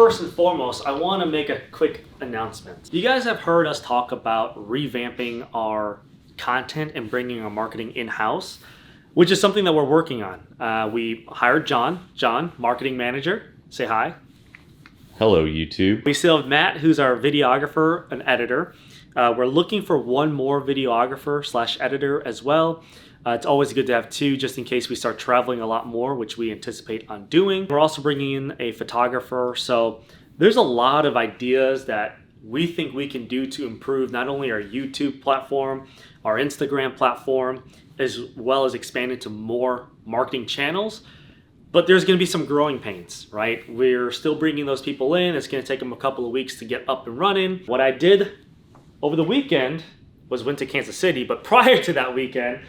first and foremost, I want to make a quick announcement. You guys have heard us talk about revamping our content and bringing our marketing in-house, which is something that we're working on. We hired John, marketing manager. Say hi. Hello, YouTube. We still have Matt, who's our videographer and editor. We're looking for one more videographer / editor as well. It's always good to have two just in case we start traveling a lot more, which we anticipate on doing. We're also bringing in a photographer. So there's a lot of ideas that we think we can do to improve not only our YouTube platform, our Instagram platform, as well as expand into more marketing channels. But there's going to be some growing pains, right? We're still bringing those people in. It's going to take them a couple of weeks to get up and running. What I did over the weekend was went to Kansas City, but prior to that weekend,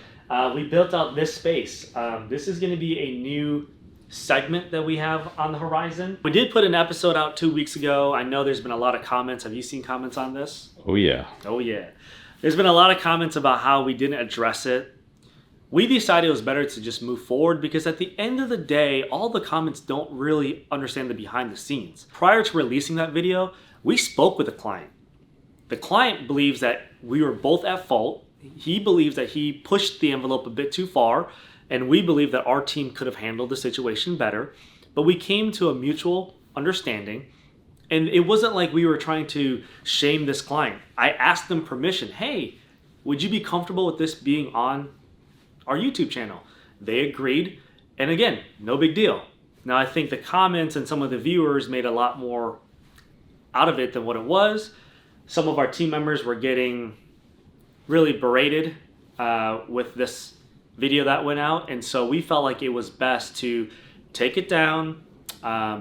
we built out this space. This is going to be a new segment that we have on the horizon. We did put an episode out 2 weeks ago. I know there's been a lot of comments. Have you seen comments on this? Oh yeah. Oh yeah. There's been a lot of comments about how we didn't address it. We decided it was better to just move forward because at the end of the day, all the comments don't really understand the behind the scenes. Prior to releasing that video, we spoke with the client. The client believes that we were both at fault. He believes that he pushed the envelope a bit too far, and we believe that our team could have handled the situation better. But we came to a mutual understanding, and it wasn't like we were trying to shame this client. I asked them permission. Hey, would you be comfortable with this being on our YouTube channel? They agreed, and again, no big deal. Now I think the comments and some of the viewers made a lot more out of it than what it was. Some of our team members were getting really berated with this video that went out, and so we felt like it was best to take it down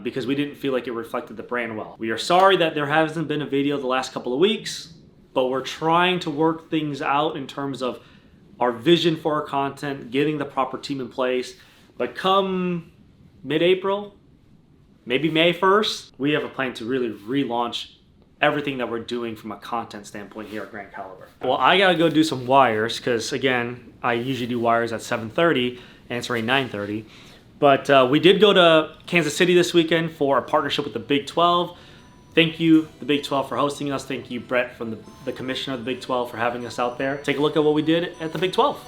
because we didn't feel like it reflected the brand well. We are sorry that there hasn't been a video the last couple of weeks, but we're trying to work things out in terms of our vision for our content, getting the proper team in place. But come mid-April, maybe May 1st, we have a plan to really relaunch everything that we're doing from a content standpoint here at Grand Caliber. Well, I gotta go do some wires because again, I usually do wires at 7:30 and it's already 9:30. But we did go to Kansas City this weekend for a partnership with the Big 12. Thank you, the Big 12, for hosting us. Thank you, Brett, from the commissioner of the Big 12, for having us out there. Take a look at what we did at the Big 12.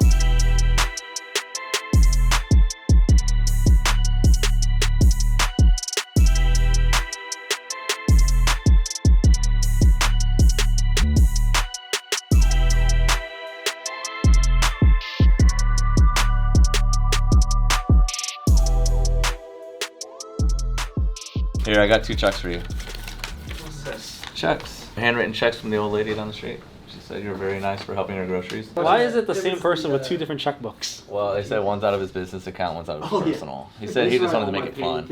Here, I got 2 checks for you. What's this? Checks. Handwritten checks from the old lady down the street. She said you were very nice for helping her groceries. Why is it the same person with 2 different checkbooks? Well, they said one's out of his business account, one's out of his personal. He said he just wanted to make it fun.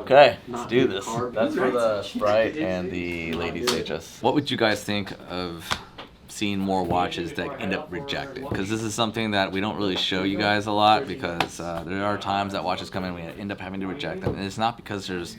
Okay, let's do this. That's for the Sprite and the ladies HS. What would you guys think of seeing more watches that end up rejected? Because this is something that we don't really show you guys a lot because there are times that watches come in and we end up having to reject them, and it's not because there's,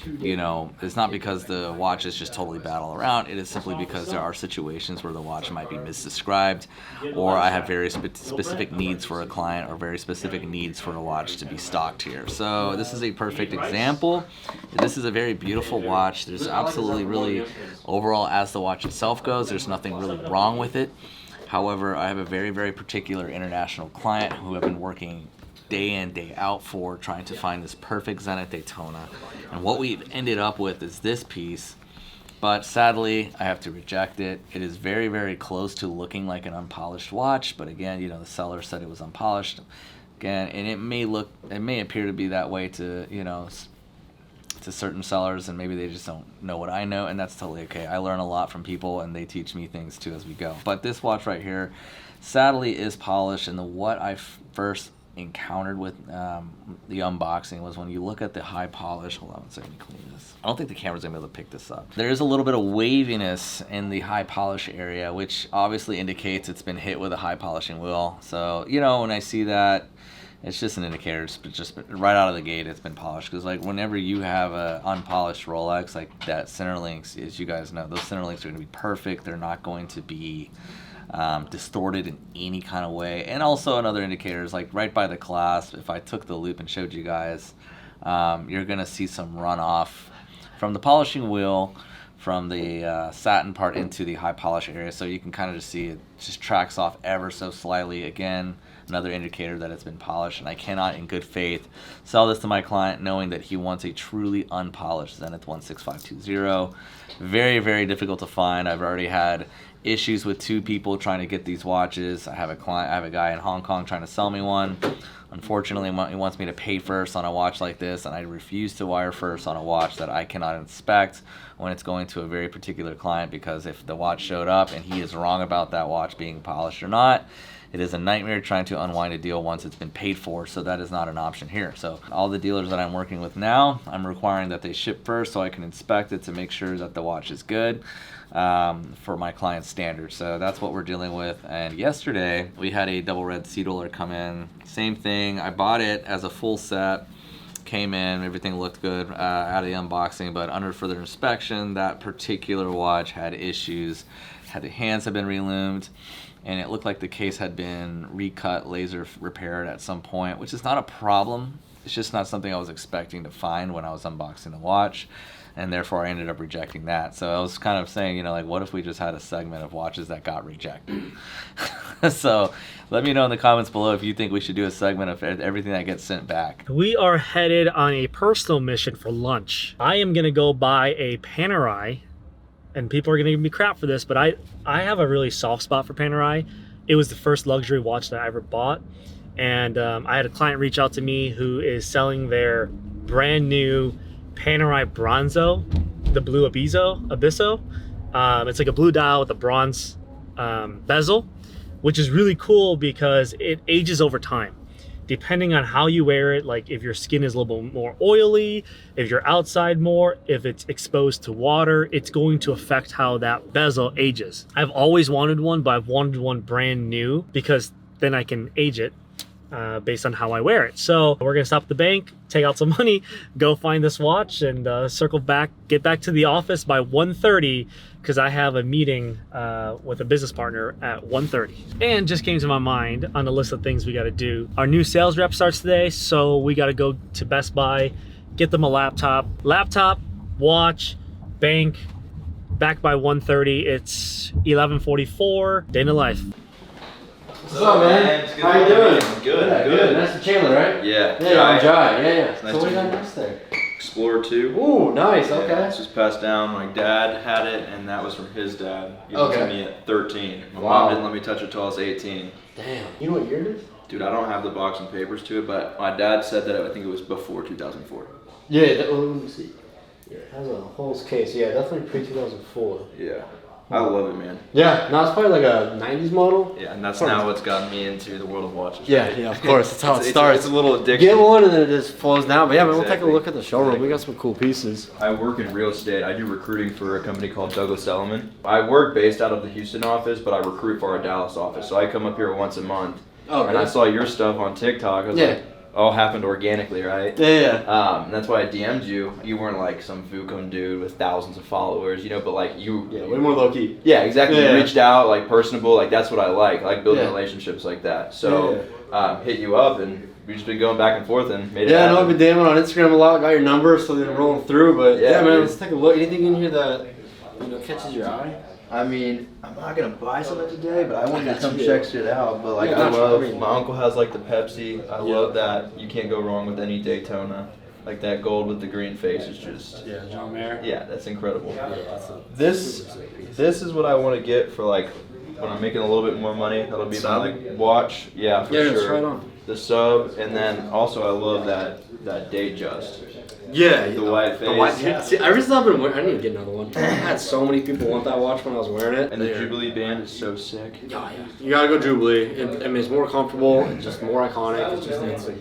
it's not because the watch is just totally bad all around. It is simply because there are situations where the watch might be misdescribed, or I have very specific needs for a client or very specific needs for a watch to be stocked here. So this is a perfect example. This is a very beautiful watch. There's absolutely really, overall, as the watch itself goes, there's nothing really wrong with it. However, I have a very, very particular international client who I've been working day in, day out for, trying to find this perfect Zenith Daytona. And what we've ended up with is this piece, but sadly, I have to reject it. It is very, very close to looking like an unpolished watch, but again, the seller said it was unpolished. Again, and it may appear to be that way to, to certain sellers, and maybe they just don't know what I know, and that's totally okay. I learn a lot from people, and they teach me things too as we go. But this watch right here, sadly, is polished, and what I first encountered with the unboxing was when you look at the high polish. Hold on one second, let me clean this. I don't think the camera's gonna be able to pick this up. There is a little bit of waviness in the high polish area, which obviously indicates it's been hit with a high polishing wheel. So, when I see that, it's just an indicator. It's just right out of the gate, it's been polished. Because whenever you have a unpolished Rolex, like that center links, as you guys know, those center links are going to be perfect. They're not going to be distorted in any kind of way. And also another indicator is right by the clasp. If I took the loop and showed you guys, you're going to see some runoff from the polishing wheel, from the satin part into the high polish area. So you can kind of just see it just tracks off ever so slightly. Again, another indicator that it's been polished, and I cannot in good faith sell this to my client knowing that he wants a truly unpolished Zenith 16520. Very, very difficult to find. I've already had issues with 2 people trying to get these watches. I have a guy in Hong Kong trying to sell me one. Unfortunately, he wants me to pay first on a watch like this, and I refuse to wire first on a watch that I cannot inspect when it's going to a very particular client, because if the watch showed up and he is wrong about that watch being polished or not, it is a nightmare trying to unwind a deal once it's been paid for, so that is not an option here. So all the dealers that I'm working with now, I'm requiring that they ship first so I can inspect it to make sure that the watch is good for my client's standards. So that's what we're dealing with. And yesterday we had a double red seat roller come in. Same thing. I bought it as a full set. Came in, everything looked good out of the unboxing, but under further inspection, that particular watch had issues. The hands had been reloomed, and it looked like the case had been recut, laser repaired at some point, which is not a problem. It's just not something I was expecting to find when I was unboxing the watch, and therefore I ended up rejecting that. So I was kind of saying, like, what if we just had a segment of watches that got rejected? So let me know in the comments below if you think we should do a segment of everything that gets sent back. We are headed on a personal mission for lunch. I am gonna go buy a Panerai, and people are gonna give me crap for this, but I have a really soft spot for Panerai. It was the first luxury watch that I ever bought, and I had a client reach out to me who is selling their brand new Panerai Bronzo, the blue Abisso. It's like a blue dial with a bronze bezel, which is really cool because it ages over time. Depending on how you wear it, like if your skin is a little bit more oily, if you're outside more, if it's exposed to water, it's going to affect how that bezel ages. I've always wanted one, but I've wanted one brand new because then I can age it based on how I wear it. So we're gonna stop at the bank, take out some money, go find this watch, and circle back, get back to the office by 1:30 because I have a meeting with a business partner at 1:30. And just came to my mind on the list of things we gotta do. Our new sales rep starts today, so we gotta go to Best Buy, get them a laptop, watch, bank, back by 1:30. It's 11:44, day in the life. What's up, man? How you doing? Good. Nice to Chandler, right? Yeah. Yeah, I'm Jai. Yeah. Nice So what to do you meet got next there? Explorer 2. Ooh, nice. Okay. Yeah, this was passed down. My dad had it, and that was from his dad. He gave it to me at 13. My mom didn't let me touch it till I was 18. Damn. You know what year it is? Dude, I don't have the box and papers to it, but my dad said that I think it was before 2004. Yeah, let me see. Yeah, it has a whole case. Yeah, definitely pre-2004. Yeah. I love it, man. Yeah, no, it's probably like a 90s model. Yeah, and that's now what's gotten me into the world of watches. Yeah, right? yeah, of course. That's how it starts. It's a little addictive. Get one and then it just flows down. But yeah, man, we'll take a Exactly. look at the showroom. We got some cool pieces. I work in real estate. I do recruiting for a company called Douglas Elliman. I work based out of the Houston office, but I recruit for our Dallas office. So I come up here once a month. Oh, and I saw your stuff on TikTok. I was like, all happened organically, right? Yeah. And that's why I DM'd you. You weren't like some Vucom dude with thousands of followers, but like you. Yeah, way more low key. Yeah, exactly. Yeah. You reached out, like personable, like that's what I like. I like building relationships like that. So, hit you up, and we've just been going back and forth and made it happen. I know I've been DMing on Instagram a lot. Got your number, so then rolling through. But yeah, man, dude. let's take a look. Anything in here that catches your eye? I mean, I'm not gonna buy something today, but I wanted to come Yeah. check shit out. But like, Yeah, I love. I mean- My uncle has like the Pepsi. I love that. You can't go wrong with any Daytona. Like that gold with the green face is just. Yeah, John Mayer. Yeah, that's incredible. Yeah, that's a This is what I want to get for like when I'm making a little bit more money. That'll be my like watch. Yeah, for it's sure. right on. The sub, and then also I love that Datejust. Yeah, The white face. The white. See, ever since I've been wearing, I need to get another one. I had so many people want that watch when I was wearing it. And the Jubilee band is so sick. Yeah. You gotta go Jubilee. I mean, it's more comfortable. It's just more iconic.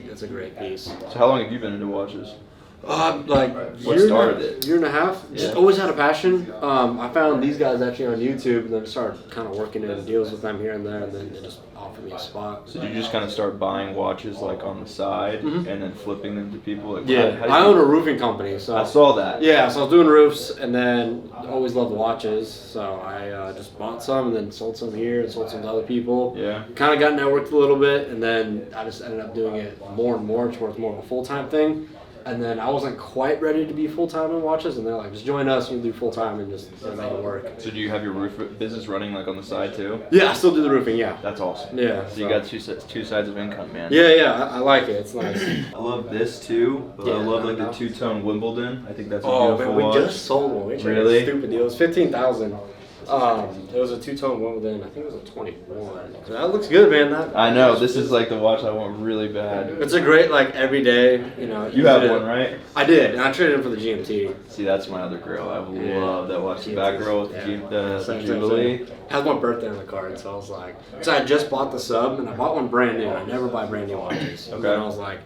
It's a great piece. So how long have you been into watches? Like What started it? Year and a half. Just Yeah. always had a passion. I found these guys actually on YouTube, and then started kind of working in deals with them here and there, and then they just offered me a spot. So did you just kind of start buying watches like on the side and then flipping them to people? Like, Yeah, how do I you- own a roofing company, so I saw that. yeah, so I was doing roofs, and then always loved watches, so I just bought some and then sold some here and sold some to other people. Yeah. Kind of got networked a little bit, and then I just ended up doing it more and more towards more of a full-time thing. And then I wasn't quite ready to be full-time in watches, and they're like, just join us, you can do full-time and just make it work. So do you have your roof business running like on the side too? Yeah, I still do the roofing, yeah. That's awesome. Yeah. So you got two sides of income, man. Yeah, I like it. It's nice. I love this too. But I love like the two-tone Wimbledon. I think that's a beautiful man, we watch. just sold one. We Really? A stupid deal. It was $15,000. It was a two-tone Wimbledon. I think it was a 21. That looks good, man. I know. This is like the watch I want really bad. It's a great everyday. You have one, right? I did, and I traded it for the GMT. See, that's my other girl. I love that watch. The back girl with the Jubilee. It has my birthday on the card, so I was like, so I just bought the sub, and I bought one brand new. I never buy brand new watches. Okay. And I was like,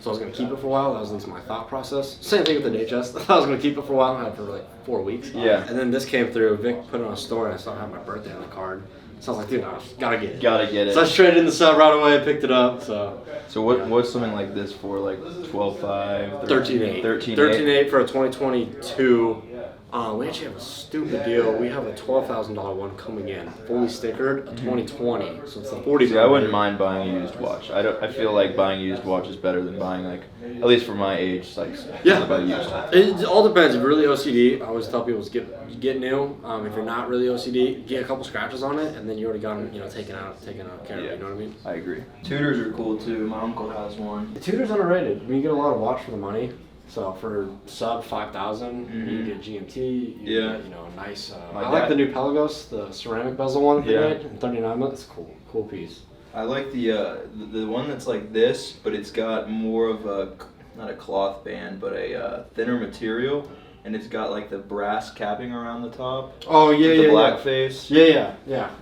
so I was gonna keep it for a while. That was at least my thought process. Same thing with the day chest. I was gonna keep it for a while. I had it for like 4 weeks. Yeah. And then this came through. Vic put it on a store, and I saw it had my birthday on the card. So I was like, dude, I gotta get it. Gotta get it. So I just traded in the sub right away, picked it up. So what's something like this for? Like 12.5, 13.8. 13.8 for a 2022. We actually have a stupid deal. We have a $12,000 one coming in, fully stickered, a 2020. So it's a 40. See, I wouldn't mind buying a used watch. I feel like buying a used watch is better than buying at least for my age, buy used. It all depends. If you're really OCD, I always tell people to get new. If you're not really OCD, get a couple scratches on it, and then you already got them, taken out care of. You know what I mean? I agree. Tudors are cool too. My uncle has one. The Tudor's underrated. You get a lot of watch for the money. So for sub 5,000, you get GMT. You get, nice. I like the new Pelagos, the ceramic bezel one that they made in 39 months. It's cool piece. I like the one that's like this, but it's got more of a not a cloth band, but a thinner material, and it's got like the brass capping around the top. Oh yeah, the black face. Yeah.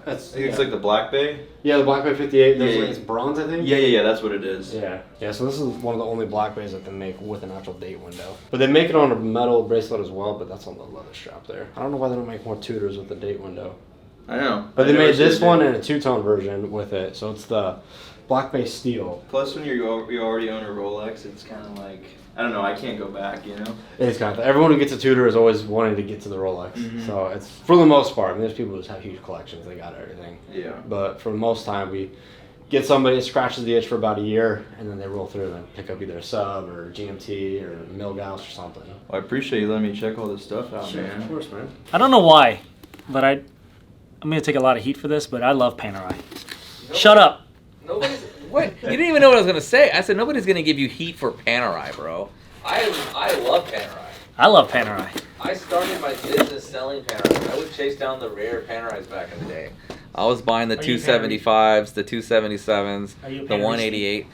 That's I think it's like the Black Bay. Yeah, the Black Bay 58. It's bronze, I think. Yeah. That's what it is. Yeah. So this is one of the only Black Bays that they make with an actual date window. But they make it on a metal bracelet as well, but that's on the leather strap there. I don't know why they don't make more Tudors with the date window. I know. But they made this one in a two-tone version with it, so it's the Black Bay steel. Plus, when you already own a Rolex, it's kind of like, I don't know, I can't go back, It's kind of, everyone who gets a Tudor is always wanting to get to the Rolex. Mm-hmm. So it's, for the most part, there's people who just have huge collections, they got everything. Yeah. But for the most time, we get somebody that scratches the itch for about a year, and then they roll through and pick up either a sub or GMT or Milgauss or something. Well, I appreciate you letting me check all this stuff out, man. Of course, man. I don't know why, but I'm going to take a lot of heat for this, but I love Panerai. Shut up. What? You didn't even know what I was gonna say. I said nobody's gonna give you heat for Panerai, bro. I love Panerai. I love Panerai. I started my business selling Panerai. I would chase down the rare Panerais back in the day. I was buying the 275s, the 277s, the 188.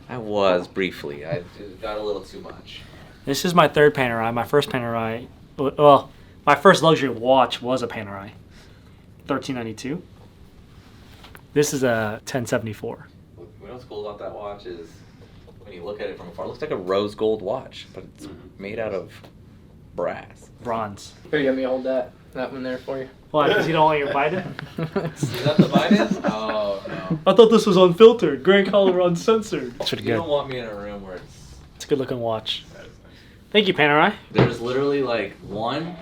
I was briefly. I got a little too much. This is my third Panerai. My first Panerai, well, my first luxury watch was a Panerai, $13.92. This is a 1074. What's cool about that watch is when you look at it from afar, it looks like a rose gold watch, but it's made out of brass. Bronze. Here, you let me hold that one there for you. Why? Because you don't want your Biden? Is that the Biden? Oh, no. I thought this was unfiltered. Gray color uncensored. That's pretty You good. don't want me in a room where It's a good looking watch. Thank you, Panerai. There's literally one,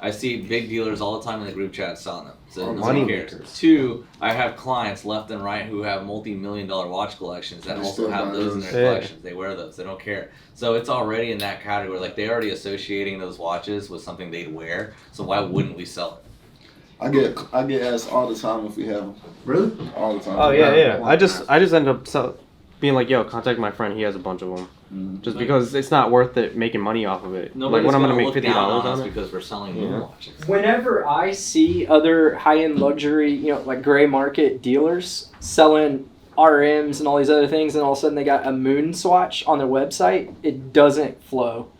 I see big dealers all the time in the group chat selling them. So money who cares? makers. Two, I have clients left and right who have multi-million-dollar watch collections that also have those in their collections. They wear those. They don't care. So it's already in that category. Like they're already associating those watches with something they'd wear. So why wouldn't we sell it? I get asked all the time if we have them. Really? All the time. Oh yeah. I just end up being like, yo, contact my friend. He has a bunch of them. Just because it's not worth it making money off of it. Nobody's like when I'm gonna look make $50 down on us it. because we're selling new watches. Whenever I see other high-end luxury, like gray market dealers selling RMs and all these other things, and all of a sudden they got a moon swatch on their website, it doesn't flow.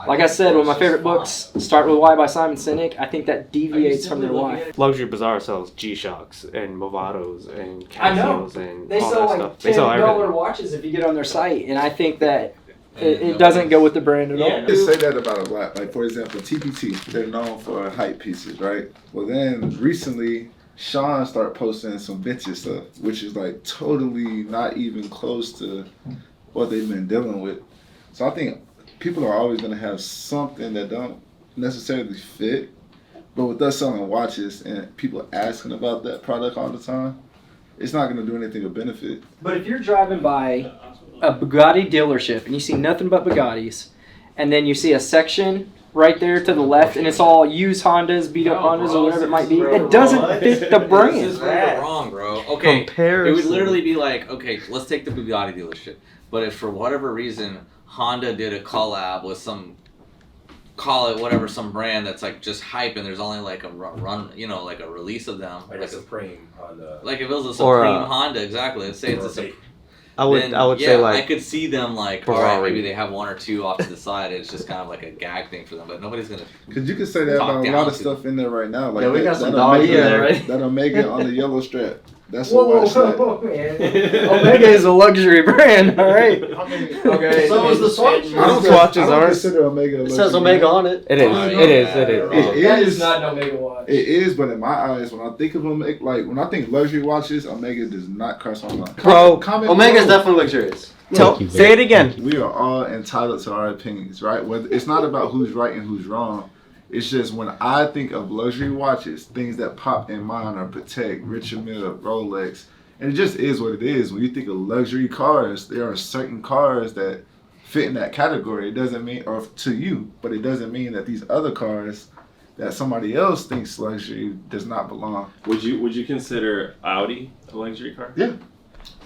Like I said, one of my favorite books, Start With Why by Simon Sinek, I think that deviates from their why. Luxury Bazaar sells G-Shocks and Movados and I know. Casios and They all sell that like stuff. They sell $10 everything. watches if you get on their site, and I think that it doesn't go with the brand at all. Just say that about a lot. Like for example, TPT, they're known for hype pieces, right? Well then recently Sean started posting some vintage stuff, which is like totally not even close to what they've been dealing with. So I think people are always gonna have something that don't necessarily fit. But with us selling watches and people asking about that product all the time, it's not gonna do anything but benefit. But if you're driving by a Bugatti dealership and you see nothing but Bugattis, and then you see a section right there to the left, and it's all used Hondas, beat up Hondas, or whatever it might be. It doesn't fit the brand. This is where you're wrong, bro. Okay, Comparison. it would literally be like, okay, let's take the Bugatti dealership. But if for whatever reason Honda did a collab with some, call it whatever, some brand that's like just hype, and there's only like a run, you know, like a release of them, like a Supreme Honda. like if it was a Supreme Honda, exactly. Let's say it's a Supreme. I would say like I could see them like, all Ferrari. right, maybe they have one or two off to the side. It's just kind of like a gag thing for them, but nobody's gonna. Because you can say that Talk about a down lot of to stuff in there right now. Like Yeah, we got some that dogs in Omega, there, right? that Omega on the yellow strap. That's a Whoa, watch whoa, that. whoa, man. Omega is a luxury brand, all right? Okay. So is the Swatch. I don't Swatches I don't aren't. consider Omega. It says Omega on it. It is. It is. It is. That It is is. not an Omega watch. It is, but in my eyes, when I think of Omega, like when I think luxury watches, Omega does not cross my mind. Bro, Omega's definitely luxurious. Say it again. We are all entitled to our opinions, right? Whether it's not about who's right and who's wrong. It's just when I think of luxury watches, things that pop in mind are Patek, Richard Mille, Rolex, and it just is what it is. When you think of luxury cars, there are certain cars that fit in that category. It doesn't mean, or to you, but it doesn't mean that these other cars that somebody else thinks luxury does not belong. Would you consider Audi a luxury car? Yeah.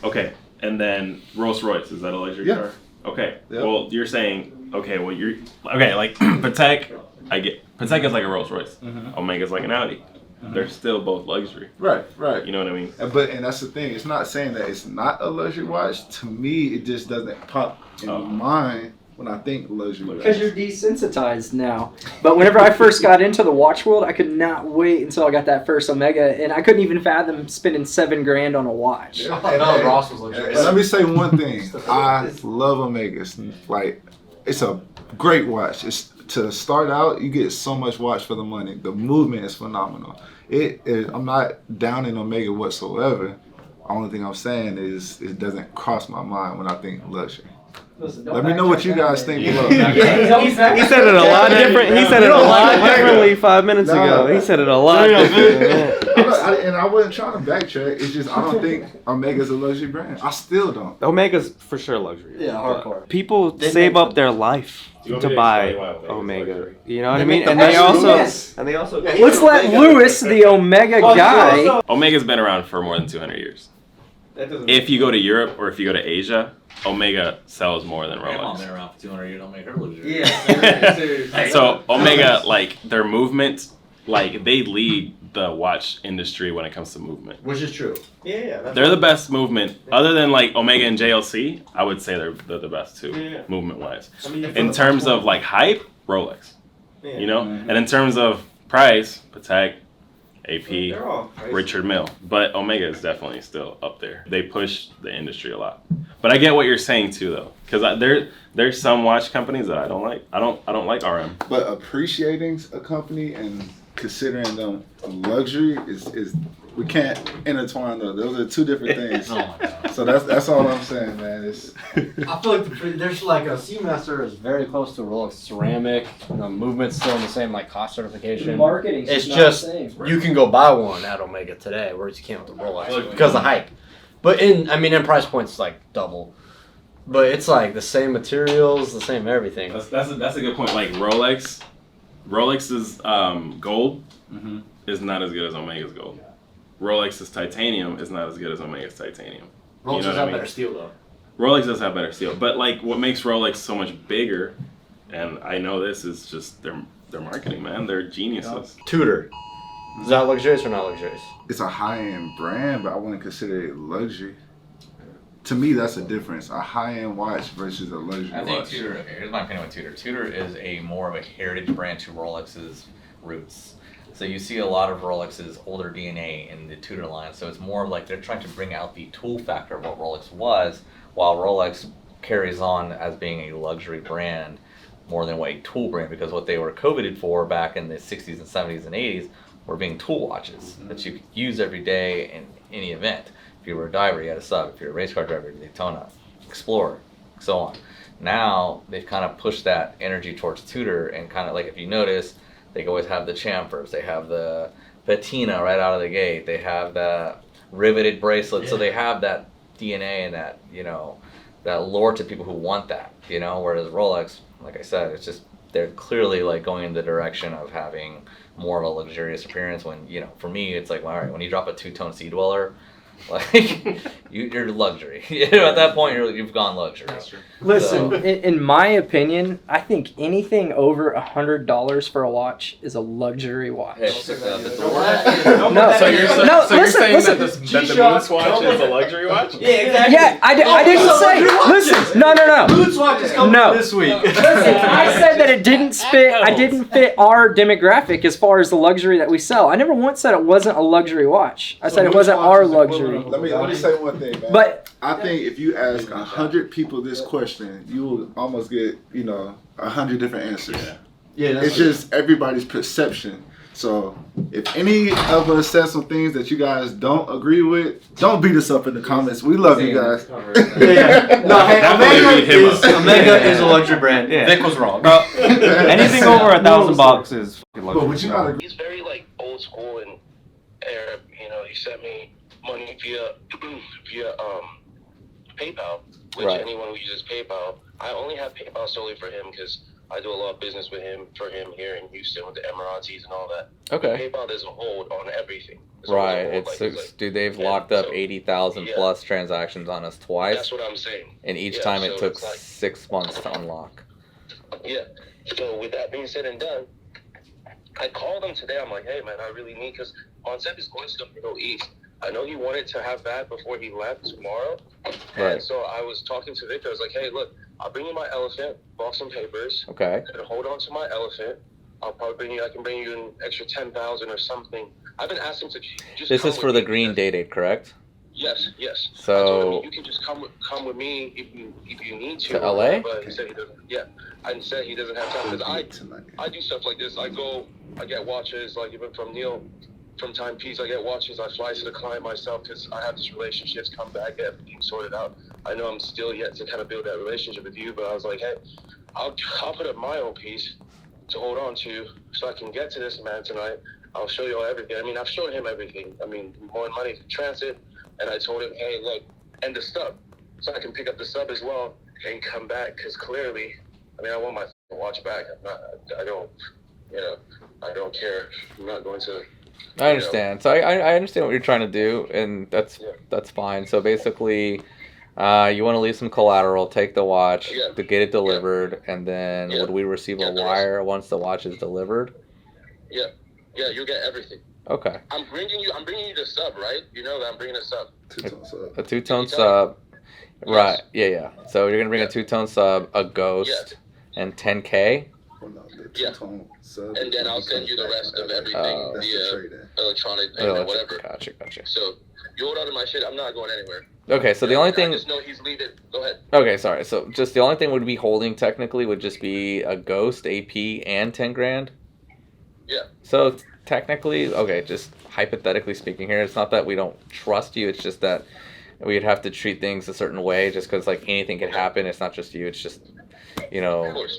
Okay, and then Rolls Royce, is that a luxury Yeah. car? Okay. Yeah. Well, you're saying like Patek. I get Patek is like a Rolls Royce. Omega's like an Audi. They're still both luxury. Right. You know what I mean? And that's the thing. It's not saying that it's not a luxury watch. To me, it just doesn't pop in my mind when I think luxury. Because you're desensitized now. But whenever I first got into the watch world, I could not wait until I got that first Omega, and I couldn't even fathom spending $7,000 on a watch. Yeah. Ross was luxurious. And let me say one thing. I love Omegas. Like, it's a great watch. It's to start out, you get so much watch for the money. The movement is phenomenal. I'm not down in Omega whatsoever. Only thing I'm saying is it doesn't cross my mind when I think luxury. Listen, Let me know what you guys think below. He said it a lot different. He said it a lot differently 5 minutes ago. He said it a lot different. And I wasn't trying to backtrack. It's just I don't think Omega's a luxury brand. I still don't. Omega's for sure luxury. Yeah, hardcore. People save up their life You want to me buy explain why Omega's Omega. luxury? You know what I They mean? make And the they best also yes. and they also Let's let Lewis, the Omega guy. Omega's been around for more than 200 years. If you go to Europe or if you go to Asia, Omega sells more than Grandma's Rolex. been around for 200 years. Don't make her luxury. So Omega, like their movement, like they lead the watch industry when it comes to movement. Which is true. They're the best movement, other than like Omega and JLC. I would say they're the best too, movement wise. In terms of like hype, Rolex. You know, and in terms of price, Patek, AP, Richard Mille. But Omega is definitely still up there. They push the industry a lot. But I get what you're saying too, though, because there's some watch companies that I don't like. I don't like RM. But appreciating a company and considering them luxury is we can't intertwine those. Those are two different things. Oh my God. So that's all I'm saying, man. I feel like there's like a Seamaster is very close to Rolex ceramic. The movement's still in the same like cost certification. Marketing. It's just you can go buy one at Omega today, whereas you can't with the Rolex because of the hype. But in price point's like double. But it's like the same materials, the same everything. That's a good point. Like Rolex's gold is not as good as Omega's gold. Rolex's titanium is not as good as Omega's titanium. Rolex You know does what I have mean? better steel though. Rolex does have better steel, but like what makes Rolex so much bigger, and I know this is just their marketing, man. They're geniuses. Tudor. Is that luxurious or not luxurious? It's a high-end brand, but I wouldn't consider it luxury. To me, that's a difference. A high-end watch versus a luxury I think watch. Tudor, okay, here's my opinion with Tudor. Tudor is a more of a heritage brand to Rolex's roots. So you see a lot of Rolex's older DNA in the Tudor line. So it's more like they're trying to bring out the tool factor of what Rolex was, while Rolex carries on as being a luxury brand more than a tool brand, because what they were coveted for back in the 60s and 70s and 80s were being tool watches that you could use every day in any event. If you were a diver, you had a sub. If you're a race car driver, Daytona, Explorer, so on. Now they've kind of pushed that energy towards Tudor, and kind of like if you notice, they always have the chamfers, they have the patina right out of the gate, they have the riveted bracelet, so they have that DNA and that, that lure to people who want that, you know. Whereas Rolex, like I said, it's just they're clearly like going in the direction of having more of a luxurious appearance. When you know, for me, it's like, well, all right, when you drop a two-tone Sea Dweller, like you're luxury. You know, at that point, you've gone luxury. That's true. Listen, So- in my opinion, I think anything over $100 for a watch is a luxury watch. Hey, stick that at the No, So you're listen, saying listen. that the moon swatch is a luxury watch? Yeah, exactly. Yeah, I didn't say. Listen, no. Mood swatch is coming No. this week. Listen, I said that it didn't fit. I didn't fit our demographic as far as the luxury that we sell. I never once said it wasn't a luxury watch. I said it wasn't our luxury. Let me say one thing, man. But I think if you ask 100 people this question, you will almost get 100 different answers. Yeah, that's It's just everybody's perception. So if any of us said some things that you guys don't agree with, don't beat us up in the comments. We love you guys. Yeah. No, hey, Definitely beat him up. Omega is a luxury brand. Yeah. Vic was wrong. Anything over $1,000 is fucking But what luxury. you gotta He's very like old school and Arab. You know, he sent me money via PayPal, which Right. anyone who uses PayPal, I only have PayPal solely for him because I do a lot of business with him here in Houston with the Emiratis and all that. Okay. PayPal doesn't hold on everything. There's always Right. a hold, It's like, dude, they've yeah, locked up so- 80,000 yeah. plus transactions on us twice, that's what I'm saying. and each Yeah, time it so took it's like- 6 months to unlock. Yeah. So with that being said and done, I called him today. I'm like, hey man, I really need, because Montep is going to the Middle East. I know he wanted to have that before he left tomorrow. Right. And so I was talking to Victor. I was like, hey, look, I'll bring you my elephant, bought some papers, Okay. and hold on to my elephant. I can bring you an extra 10,000 or something. I've been asking to just This come is with for the me green because- day date, correct? Yes. So- I told him, you can just come with me if you need to. To LA? But he said he doesn't. Yeah, I said he doesn't have time because I do stuff like this. I get watches, like even from Neil, from Timepiece. I get watches. I fly to the client myself because I have this relationships. Come back, get everything sorted out. I know I'm still yet to kind of build that relationship with you, but I was like, hey, I'll put up my own piece to hold on to so I can get to this man tonight. I'll show you all everything. I mean, I've shown him everything. I mean, more money for transit, and I told him, hey, look, and the stub, so I can pick up the stub as well and come back because clearly, I mean, I want my watch back. I don't care. I'm not going to. I understand. So I understand what you're trying to do, and that's fine. So basically, you want to leave some collateral, take the watch, Yeah. to get it delivered, and then Yeah. would we receive Yeah, a the wire once the watch is delivered? Yeah, you'll get everything. Okay. I'm bringing you the sub, right? You know that I'm bringing a sub. A two-tone Can you tell sub. Right. Yeah. So you're gonna bring a two-tone sub, a ghost, and 10K. Yeah. And then I'll send you the rest of everything Oh. via electronic payment, whatever. Gotcha. So you hold on to my shit. I'm not going anywhere. Okay. So the only I thing. just know he's leaving. Go ahead. Okay, sorry. So just the only thing would be holding technically would just be a ghost, AP, and 10 grand. Yeah. So technically, okay, just hypothetically speaking here, it's not that we don't trust you. It's just that we'd have to treat things a certain way, just because like anything could happen. It's not just you. It's just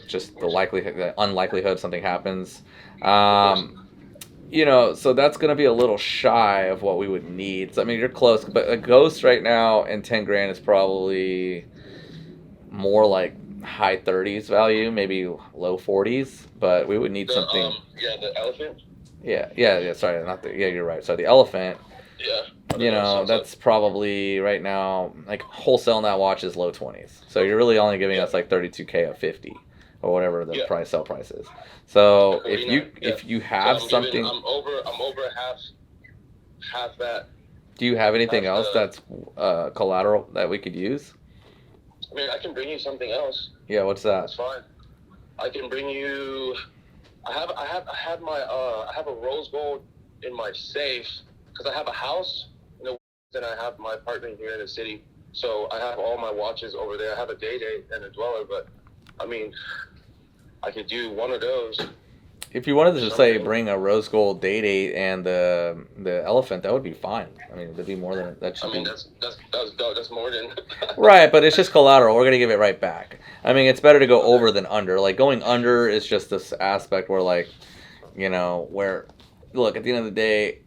just the unlikelihood something happens. So that's gonna be a little shy of what we would need. So I mean, you're close, but a ghost right now and 10 grand is probably more like high 30s value, maybe low 40s. But we would need something. The elephant. Yeah. Sorry, not the. Yeah, you're right. So the elephant. Yeah. That's probably right now like wholesale on that watch is low 20s. So you're really only giving us like 32K of 50 or whatever the sell price is. So if you have something, I'm over half that. do you have anything half else that's collateral that we could use? I mean, I can bring you something else. Yeah, what's that? That's fine. I can bring you. I have a rose gold in my safe because I have a house, and I have my apartment here in the city. So I have all my watches over there. I have a day date and a dweller, but I mean, I could do one of those. If you wanted to just say bring a rose gold day date and the elephant, that would be fine. I mean, it'd be more than that. Should I mean, be... that's more than. Right, but it's just collateral. We're gonna give it right back. I mean, it's better to go over than under. Like going under is just this aspect where like, where, look, at the end of the day,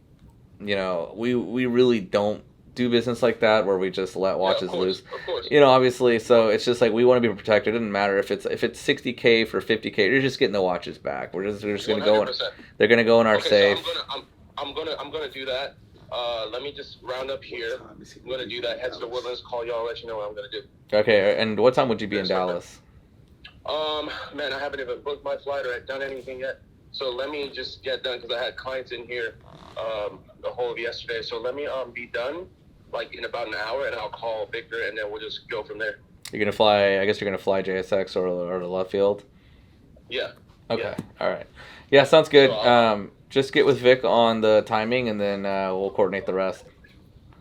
we really don't do business like that where we just let watches loose. Of course. You know, obviously, so it's just like we want to be protected. It doesn't matter if it's $60K for $50K. You're just getting the watches back. We're just gonna go. They're gonna go in our safe. So I'm gonna do that. Let me just round up here. I'm gonna do that. Head to the Woodlands. Call y'all. Let you know what I'm gonna do. Okay. And what time would you be in Dallas? Man, I haven't even booked my flight or done anything yet. So let me just get done because I had clients in here the whole of yesterday. So let me be done like in about an hour, and I'll call Victor, and then we'll just go from there. You're gonna fly. I guess you're gonna fly JSX or the left field. Yeah. Okay. Yeah. All right. Yeah, sounds good. So, just get with Vic on the timing, and then we'll coordinate the rest.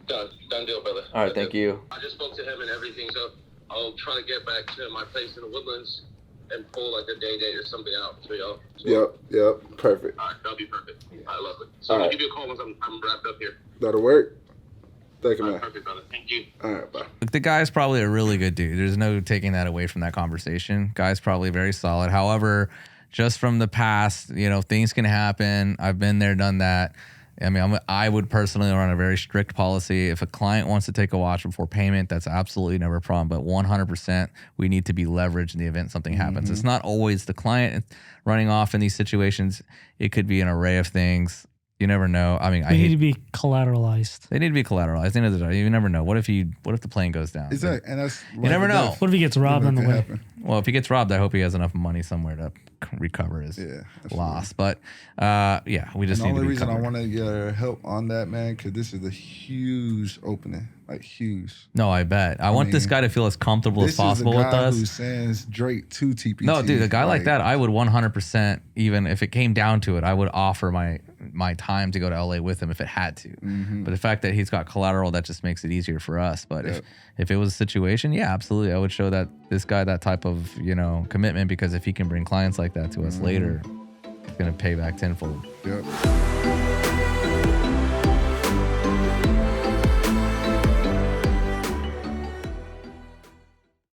Done deal, brother. All right. Thank you. I just spoke to him and everything, so I'll try to get back to my place in the Woodlands and pull like a day date or something out for y'all. So, Yep. Perfect. All right, that'll be perfect. I love it. So I'll give you a call once I'm wrapped up here. That'll work. Thank you, man. Perfect, brother. Thank you. All right, bye. Look, the guy's probably a really good dude. There's no taking that away from that conversation. Guy's probably very solid. However, just from the past, you know, things can happen. I've been there, done that. I mean, I would personally run a very strict policy. If a client wants to take a watch before payment, that's absolutely never a problem. But 100%, we need to be leveraged in the event something happens. It's not always the client running off in these situations. It could be an array of things. You never know. I mean, They need to be collateralized. They need to be collateralized. At the end of the day, you never know. What if the plane goes down? Exactly, and that's you never know. What if he gets robbed on the way? Well, if he gets robbed, I hope he has enough money somewhere to recover his loss. But yeah, we just and need to be the only reason covered. I want to get your help on that, man, because this is a huge opening, like huge. No, I bet. I want this guy to feel as comfortable as possible with us. Who sends Drake to TPT? No, dude, a guy like that, I would 100%, even if it came down to it, I would offer my time to go to LA with him if it had to. But the fact that he's got collateral, that just makes it easier for us. But if it was a situation, yeah, absolutely, I would show that this guy that type of commitment, because if he can bring clients like that to us later, it's gonna pay back tenfold. Yep.